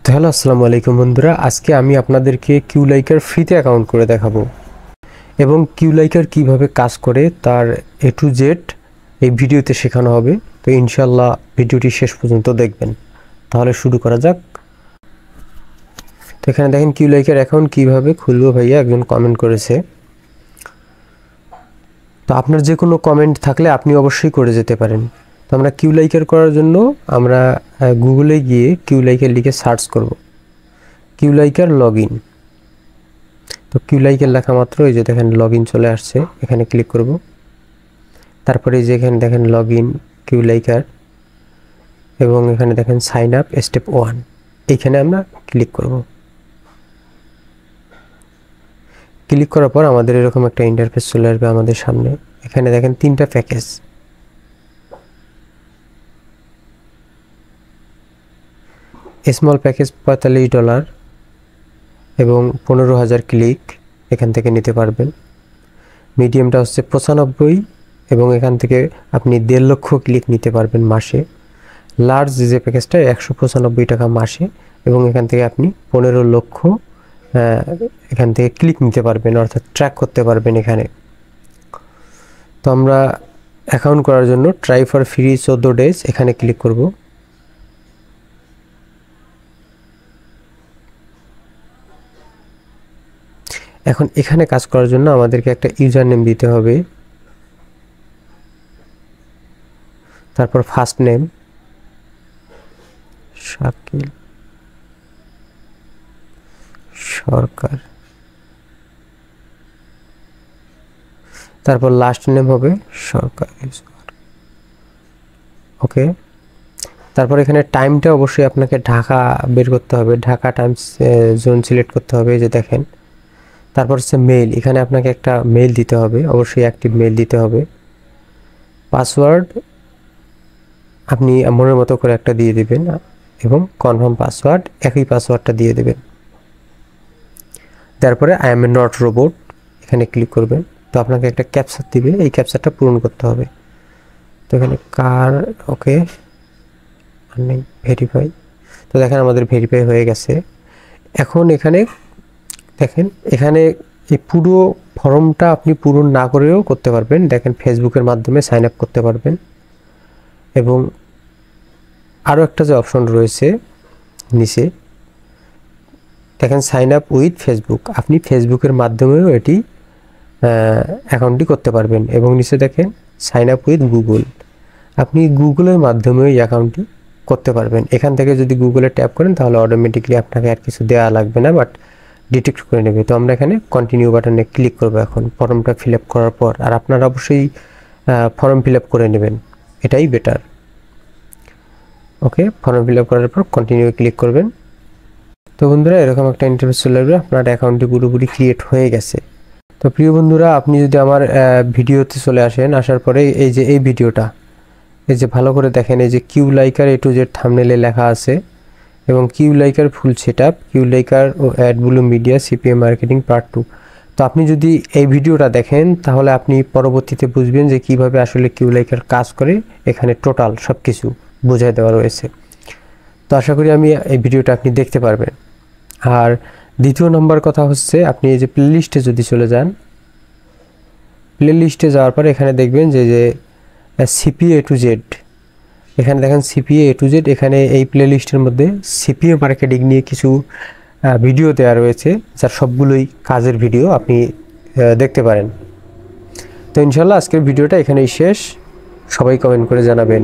তো হ্যালো আসসালামু আলাইকুম বন্ধুরা, আজকে আমি আপনাদেরকে কিউলাইকার ফ্রিতে অ্যাকাউন্ট করে দেখাবো এবং কিউলাইকার কিভাবে কাজ করে তার A to Z এই ভিডিওতে শেখানো হবে। তো ইনশাআল্লাহ ভিডিওটি শেষ পর্যন্ত দেখবেন। তাহলে শুরু করা যাক। তো এখানে দেখেন কিউলাইকার অ্যাকাউন্ট কিভাবে খুলবো ভাইয়া একজন কমেন্ট করেছে। তো আপনার যে কোনো কমেন্ট থাকলে আপনি অবশ্যই করে যেতে পারেন। তো আমরা কিউলাইকার করার জন্য আমরা গুগলে গিয়ে কিউলাইকার লিখে সার্চ করব, কিউলাইকার লগইন। তো কিউলাইকার লেখা মাত্র এই যে দেখেন লগইন চলে আসছে, এখানে ক্লিক করব। তারপরে এই যে এখানে দেখেন লগইন কিউলাইকার এবং এখানে দেখেন সাইন আপ স্টেপ 1, এইখানে আমরা ক্লিক করব। ক্লিক করার পর আমাদের এরকম একটা ইন্টারফেস চলে আসবে আমাদের সামনে। এখানে দেখেন তিনটা প্যাকেজ, স্মল প্যাকেজ $45 এবং 15,000 ক্লিক এখান থেকে নিতে পারবেন। মিডিয়ামটা হচ্ছে 95 এবং এখান থেকে আপনি 1.5 লক্ষ ক্লিক নিতে পারবেন মাসে। লার্জ যে প্যাকেজটা 195 টাকা মাসে এবং এখান থেকে আপনি 15 লক্ষ এখান থেকে ক্লিক নিতে পারবেন, অর্থাৎ ট্র্যাক করতে পারবেন এখানে। তো আমরা অ্যাকাউন্ট করার জন্য ট্রাই ফর ফ্রি 14 ডেজ এখানে ক্লিক করব। এখন এখানে কাজ করার জন্য আমাদেরকে একটা ইউজার নেম দিতে হবে, তারপর ফার্স্ট নেম শাকিল সরকার, তারপর লাস্ট নেম হবে সরকার। ওকে, তারপর এখানে টাইমটা অবশ্যই আপনাকে ঢাকা বের করতে হবে, ঢাকা টাইম জোন সিলেক্ট করতে হবে, যে দেখেন। তারপর হচ্ছে মেইল, এখানে আপনাকে একটা মেইল দিতে হবে, অবশ্যই অ্যাক্টিভ মেইল দিতে হবে। পাসওয়ার্ড আপনি মনের মতো করে একটা দিয়ে দিবেন এবং কনফার্ম পাসওয়ার্ড একই পাসওয়ার্ডটা দিয়ে দেবেন। তারপরে I M A not robot এখানে ক্লিক করবেন। তো আপনাকে একটা ক্যাপচার দিবে, এই ক্যাপচারটা পূরণ করতে হবে। তো এখানে কার ওকে নেই ভেরিফাই। তো দেখেন আমাদের ভেরিফাই হয়ে গেছে। এখন এখানে দেখেন, এখানে এই পুরো ফর্মটা আপনি পূরণ না করেও করতে পারবেন। দেখেন ফেসবুকের মাধ্যমে সাইন আপ করতে পারবেন এবং আরও একটা যে অপশন রয়েছে নিচে দেখেন সাইন আপ উইথ ফেসবুক, আপনি ফেসবুকের মাধ্যমেও এটি অ্যাকাউন্টটি করতে পারবেন। এবং নিচে দেখেন সাইন আপ উইথ গুগল, আপনি গুগলের মাধ্যমেও এই অ্যাকাউন্টটি করতে পারবেন। এখান থেকে যদি গুগলে ট্যাপ করেন তাহলে অটোমেটিকলি আপনাকে আর কিছু দেওয়া লাগবে না, বাট ডিটেক্ট করে নেবে। তো আমরা এখানে কন্টিনিউ বাটনে ক্লিক করব এখন ফর্মটা ফিল আপ করার পর। আর আপনারা অবশ্যই ফর্ম ফিল আপ করে নেবেন, এটাই বেটার। ওকে, ফর্ম ফিল আপ করার পর কন্টিনিউ ক্লিক করবেন। তো বন্ধুরা এরকম একটা ইন্টারফেস চলে আসবে, আপনার অ্যাকাউন্টটি পুরোপুরি ক্রিয়েট হয়ে গেছে। তো প্রিয় বন্ধুরা, আপনি যদি আমার ভিডিওতে চলে আসেন, আসার পরে এই যে এই ভিডিওটা এই যে ভালো করে দেখেন, এই যে কিউলাইকার A to Z থাম্বনেলে লেখা আছে এবং কিউলাইকার ফুল সেটআপ, কিউলাইকার ও অ্যাডব্লু মিডিয়া CPM মার্কেটিং পার্ট 2। তো আপনি যদি এই ভিডিওটা দেখেন তাহলে আপনি পরবর্তীতে বুঝবেন যে কিভাবে আসলে কিউলাইকার কাজ করে। এখানে টোটাল সব কিছু বোঝায় দেওয়া রয়েছে। তো আশা করি এই ভিডিওটা আপনি দেখতে পারবেন। আর দ্বিতীয় নম্বর কথা হচ্ছে, আপনি এই যে প্লেলিস্টে যদি চলে যান, প্লেলিস্টে যাওয়ার পর এখানে দেখবেন যে CPA A to Z, এখানে দেখেন CPA A to Z, এখানে এই প্লেলিস্টের মধ্যে CPA মার্কেটিং নিয়ে কিছু ভিডিও দেওয়া রয়েছে, যার সবগুলোই কাজের ভিডিও, আপনি দেখতে পারেন। তো ইনশাল্লাহ আজকের ভিডিওটা এখানেই শেষ। সবাই কমেন্ট করে জানাবেন।